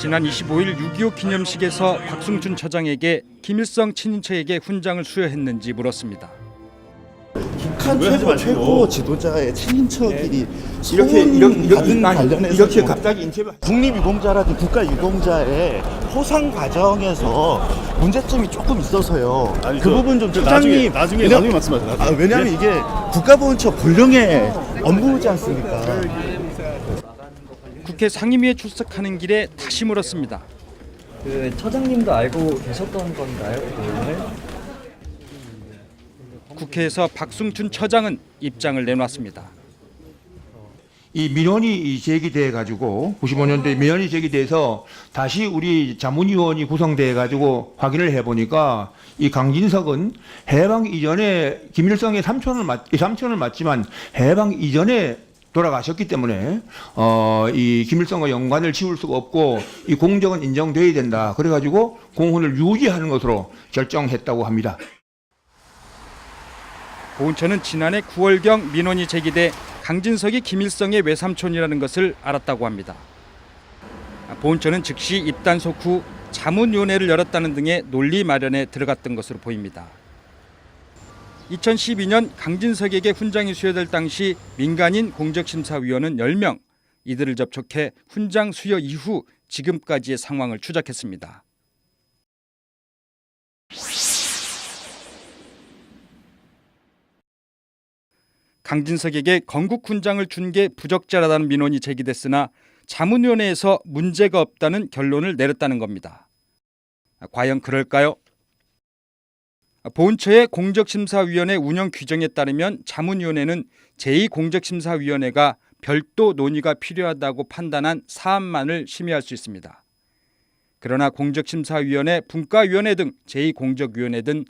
지난 25일 6.25 기념식에서 박승춘 처장에게 김일성 친인척에게 훈장을 수여했는지 물었습니다. 북한 최고 지도자의 친인척끼리 이렇게 갑자기 인터뷰 국립유공자라든 국가유공자의 포상 과정에서 문제점이 조금 있어서요. 그 부분 좀 처장님 나중에 말씀하세요. 왜냐하면 이게 국가보훈처 본령의 업무지 않습니까? 국회 상임위에 출석하는 길에 다시 물었습니다. 그 처장님도 알고 계셨던 건가요? 그 내용을? 국회에서 박승춘 처장은 입장을 내놨습니다. 이 민원이 제기돼 가지고 95년도에 민원이 제기돼서 다시 우리 자문위원이 구성돼 가지고 확인을 해보니까 이 강진석은 해방 이전에 김일성의 삼촌을 맞지만 해방 이전에 돌아가셨기 때문에 이 김일성과 연관을 지울 수가 없고 이 공적은 인정돼야 된다. 그래가지고 공훈을 유지하는 것으로 결정했다고 합니다. 보훈처는 지난해 9월경 민원이 제기돼 강진석이 김일성의 외삼촌이라는 것을 알았다고 합니다. 보훈처는 즉시 입단속 후 자문위원회를 열었다는 등의 논리 마련에 들어갔던 것으로 보입니다. 2012년 강진석에게 훈장이 수여될 당시 민간인 공적심사위원은 10명, 이들을 접촉해 훈장 수여 이후 지금까지의 상황을 추적했습니다. 강진석에게 건국훈장을 준 게 부적절하다는 민원이 제기됐으나 자문위원회에서 문제가 없다는 결론을 내렸다는 겁니다. 과연 그럴까요? 보훈처의 공적심사위원회 운영 규정에 따르면 자문위원회는 제2공적심사위원회가 별도 논의가 필요하다고 판단한 사안만을 심의할 수 있습니다. 그러나 공적심사위원회, 분과위원회 등 제2공적위원회 등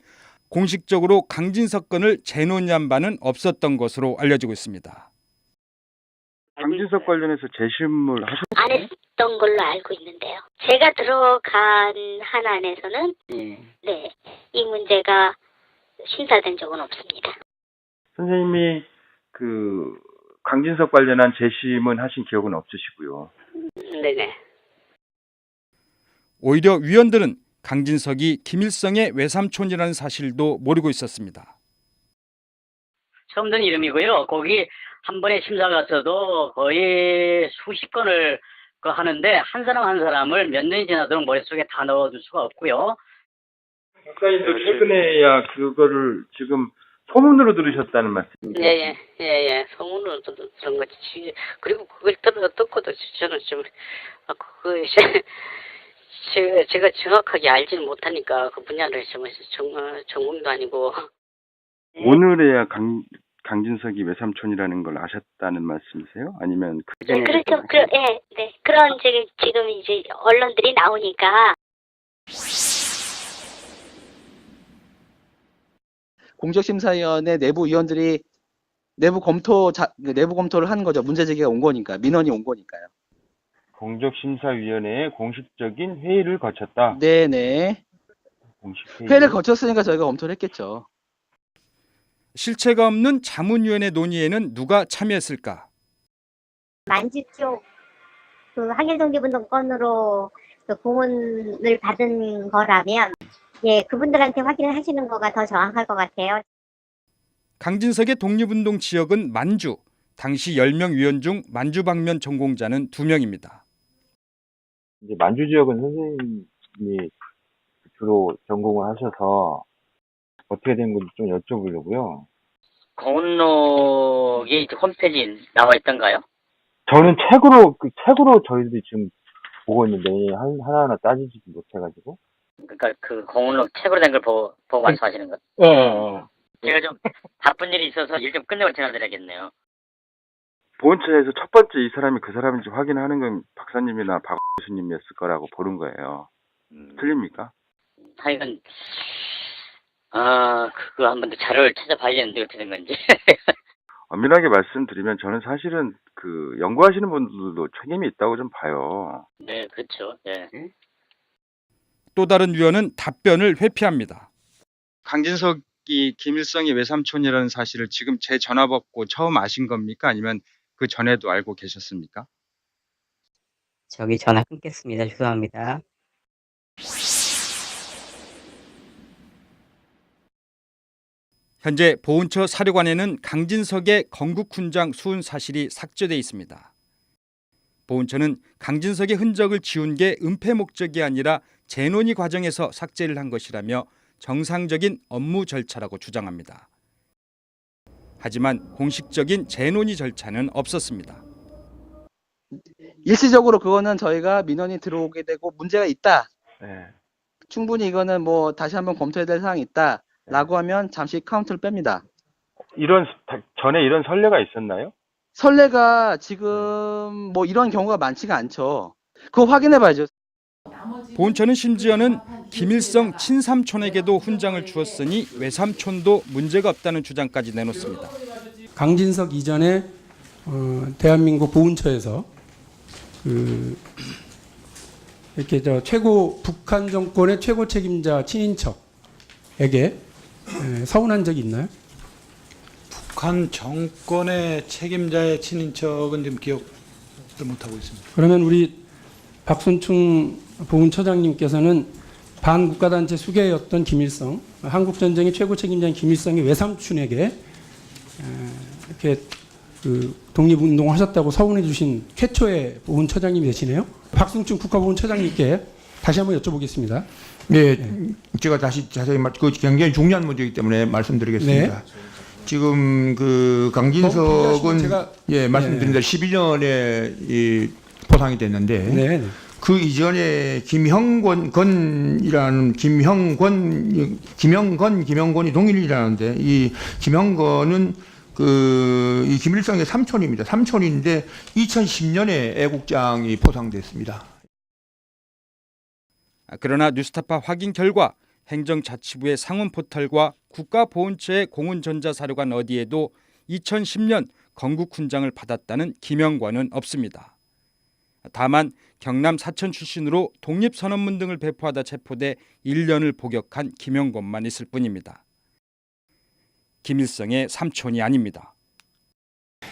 공식적으로 강진석 건을 재논의한 바는 없었던 것으로 알려지고 있습니다. 강진석 관련해서 재심을 하셨나요? 안 했던 걸로 알고 있는데요. 제가 들어간 한 안에서는 네, 이 문제가 심사된 적은 없습니다. 선생님이 그 강진석 관련한 재심은 하신 기억은 없으시고요. 네네. 오히려 위원들은 강진석이 김일성의 외삼촌이라는 사실도 모르고 있었습니다. 처음 듣는 이름이고요. 거기 한 번에 심사 갔어도 거의 수십 건을 하는데 한 사람 한 사람을 몇 년이 지나도록 머릿속에 다 넣어둘 수가 없고요. 박사님도 최근에야 그거를 지금 소문으로 들으셨다는 말씀이죠? 예. 소문으로 들은 거지. 그리고 그걸 듣고도 저는 좀, 그거, 제가 정확하게 알지는 못하니까 그 분야를 전공도 아니고. 오늘에야 강진석이 외삼촌이라는 걸 아셨다는 말씀이세요? 아니면 네, 그렇죠. 네. 그런 지금 이제 언론들이 나오니까. 공적심사위원회 내부 위원들이 내부 검토를 하는 거죠. 문제 제기가 온 거니까, 민원이 온 거니까요. 공적심사위원회의 공식적인 회의를 거쳤다. 네네. 공식 회의를 거쳤으니까 저희가 검토를 했겠죠. 실체가 없는 자문위원회 논의에는 누가 참여했을까? 만주 쪽 그 항일독립운동 건으로 그 공헌을 받은 거라면 그분들한테 확인을 하시는 거가 더 정확할 것 같아요. 강진석의 독립운동 지역은 만주. 당시 10명 위원 중 만주 방면 전공자는 2명입니다. 이제 만주 지역은 선생님이 주로 전공을 하셔서 어떻게 된 건지 좀 여쭤보려고요. 공록이 홈페이지에 나와 있던가요? 저는 책으로 저희들이 지금 보고 있는데 하나하나 따지지 못해가지고. 그러니까 그 공록 책으로 된 걸 보고 말씀하시는 것? 제가 좀 바쁜 일이 있어서 일 좀 끝내고 전화드려야겠네요. 보훈처에서 첫 번째 이 사람이 그 사람인지 확인하는 건 박사님이나 박 교수님이었을 거라고 보는 거예요. 틀립니까? 하여간 그거 한 번 더 자료를 찾아봐야겠는데 어떻게 된 건지. 엄밀하게 말씀드리면 저는 사실은 그 연구하시는 분들도 책임이 있다고 좀 봐요. 네, 그렇죠. 네. 또 다른 위원은 답변을 회피합니다. 강진석이 김일성의 외삼촌이라는 사실을 지금 제 전화 받고 처음 아신 겁니까? 아니면 그 전에도 알고 계셨습니까? 저기 전화 끊겠습니다. 죄송합니다. 현재 보훈처 사료관에는 강진석의 건국훈장 수훈 사실이 삭제돼 있습니다. 보훈처는 강진석의 흔적을 지운 게 은폐 목적이 아니라 재논의 과정에서 삭제를 한 것이라며 정상적인 업무 절차라고 주장합니다. 하지만 공식적인 재논의 절차는 없었습니다. 일시적으로 그거는 저희가 민원이 들어오게 되고 문제가 있다. 네. 충분히 이거는 뭐 다시 한번 검토해야 될 사항이 있다라고 하면 잠시 카운트를 뺍니다. 전에 이런 선례가 있었나요? 선례가 지금 뭐 이런 경우가 많지가 않죠. 그거 확인해 봐야죠. 보훈처는 심지어는 김일성 친삼촌에게도 훈장을 주었으니 외삼촌도 문제가 없다는 주장까지 내놓습니다. 강진석 이전에 대한민국 보훈처에서 이렇게 북한 정권의 최고 책임자 친인척에게 서운한 적이 있나요? 북한 정권의 책임자의 친인척은 지금 기억을 못하고 있습니다. 그러면 우리 박순충 보훈처장님께서는 반국가단체 수괴였던 김일성, 한국전쟁의 최고 책임자인 김일성의 외삼촌에게 이렇게 독립운동을 하셨다고 서운해 주신 최초의 보훈처장님이 되시네요. 박순충 국가보훈처장님께 다시 한번 여쭤보겠습니다. 네, 제가 다시 자세히 그 굉장히 중요한 문제이기 때문에 말씀드리겠습니다. 네. 지금 그 강진석은 말씀드린 대로 12년에 이 포상이 됐는데 네. 그 이전에 김형권이 동일이라는데 이 김형권은 이 김일성의 삼촌입니다. 삼촌인데 2010년에 애국장이 포상됐습니다. 그러나 뉴스타파 확인 결과 행정자치부의 상원 포털과 국가보훈처의 공훈전자사료관 어디에도 2010년 건국훈장을 받았다는 김영권은 없습니다. 다만 경남 사천 출신으로 독립선언문 등을 배포하다 체포돼 1년을 복역한 김영권만 있을 뿐입니다. 김일성의 삼촌이 아닙니다.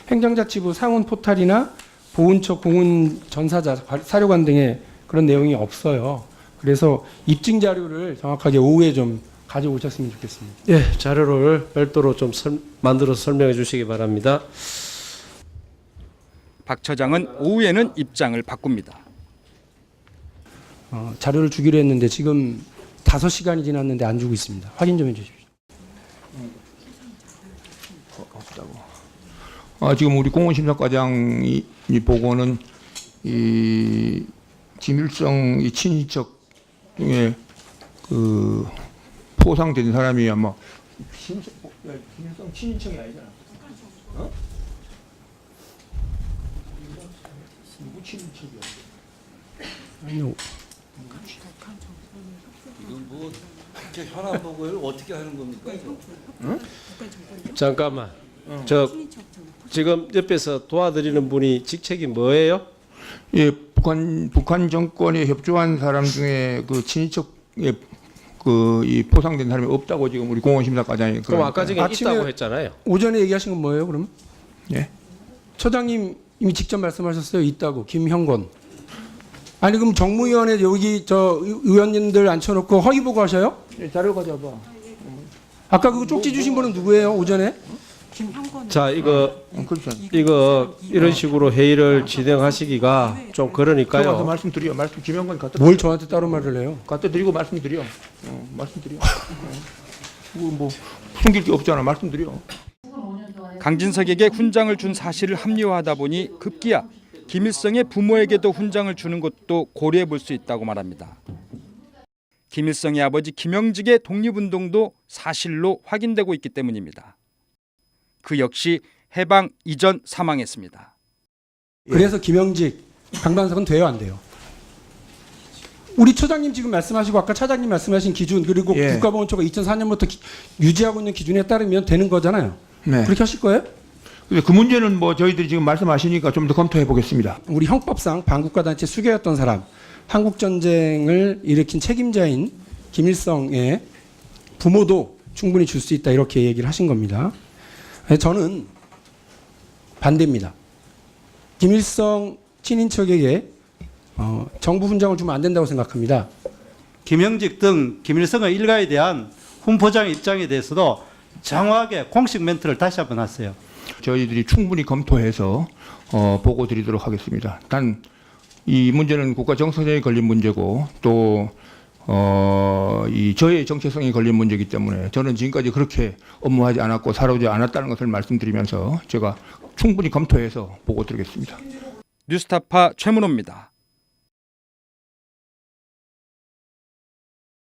행정자치부 상원 포털이나 보훈처 공훈전사자 사료관 등의 그런 내용이 없어요. 그래서 입증 자료를 정확하게 오후에 좀 가져오셨으면 좋겠습니다. 예, 자료를 별도로 좀 만들어서 설명해 주시기 바랍니다. 박 처장은 오후에는 입장을 바꿉니다. 자료를 주기로 했는데 지금 5시간이 지났는데 안 주고 있습니다. 확인 좀 해주십시오. 지금 우리 공원심사과장이 보고는 이 김일성 이 친인척 중에 그 포상된 사람이 아마 김일성 친인척이 아니잖아. 누구 친인척이야? 아니요. 이건 뭐 현안 보고를 어떻게 하는 겁니까? 잠깐만. 지금 옆에서 도와드리는 분이 직책이 뭐예요? 예, 북한 정권에 협조한 사람 중에 그 친인척에 이 포상된 사람이 없다고 지금 우리 공원심사과장이 그럼 아까 전에 있다고 했잖아요. 오전에 얘기하신 건 뭐예요, 그럼? 예. 처장님 이미 직접 말씀하셨어요. 있다고. 김형권. 아니 그럼 정무위원회 여기 의원님들 앉혀놓고 허위 보고하셔요? 자료 가져봐. 아까 그거 쪽지 주신 분은 누구예요? 오전에? 자, 이거 이런 식으로 회의를 진행하시기가 좀 그러니까요. 말씀드려. 김영건 갖다. 뭘 저한테 따로 말을 해요? 갖다 드리고 말씀드려. 말씀드려. 뭐 숨길 게 없잖아. 말씀드려. 강진석에게 훈장을 준 사실을 합리화하다 보니 급기야 김일성의 부모에게도 훈장을 주는 것도 고려해 볼 수 있다고 말합니다. 김일성의 아버지 김영직의 독립운동도 사실로 확인되고 있기 때문입니다. 그 역시 해방 이전 사망했습니다. 그래서 김영직, 강반석은 돼요, 안 돼요? 우리 처장님 지금 말씀하시고 아까 차장님 말씀하신 기준 그리고 국가보훈처가 2004년부터 유지하고 있는 기준에 따르면 되는 거잖아요. 네. 그렇게 하실 거예요? 근데 그 문제는 뭐 저희들이 지금 말씀하시니까 좀 더 검토해 보겠습니다. 우리 형법상 반국가단체 수괴였던 사람, 한국전쟁을 일으킨 책임자인 김일성의 부모도 충분히 줄 수 있다 이렇게 얘기를 하신 겁니다. 저는 반대입니다. 김일성 친인척에게 정부 훈장을 주면 안 된다고 생각합니다. 김영직 등 김일성의 일가에 대한 훈포장 입장에 대해서도 장황하게 공식 멘트를 다시 한번 하세요. 저희들이 충분히 검토해서 보고 드리도록 하겠습니다. 단 이 문제는 국가 정서에 걸린 문제고 또 이 저의 정체성이 걸린 문제이기 때문에 저는 지금까지 그렇게 업무하지 않았고 살아오지 않았다는 것을 말씀드리면서 제가 충분히 검토해서 보고 드리겠습니다. 뉴스타파 최문호입니다.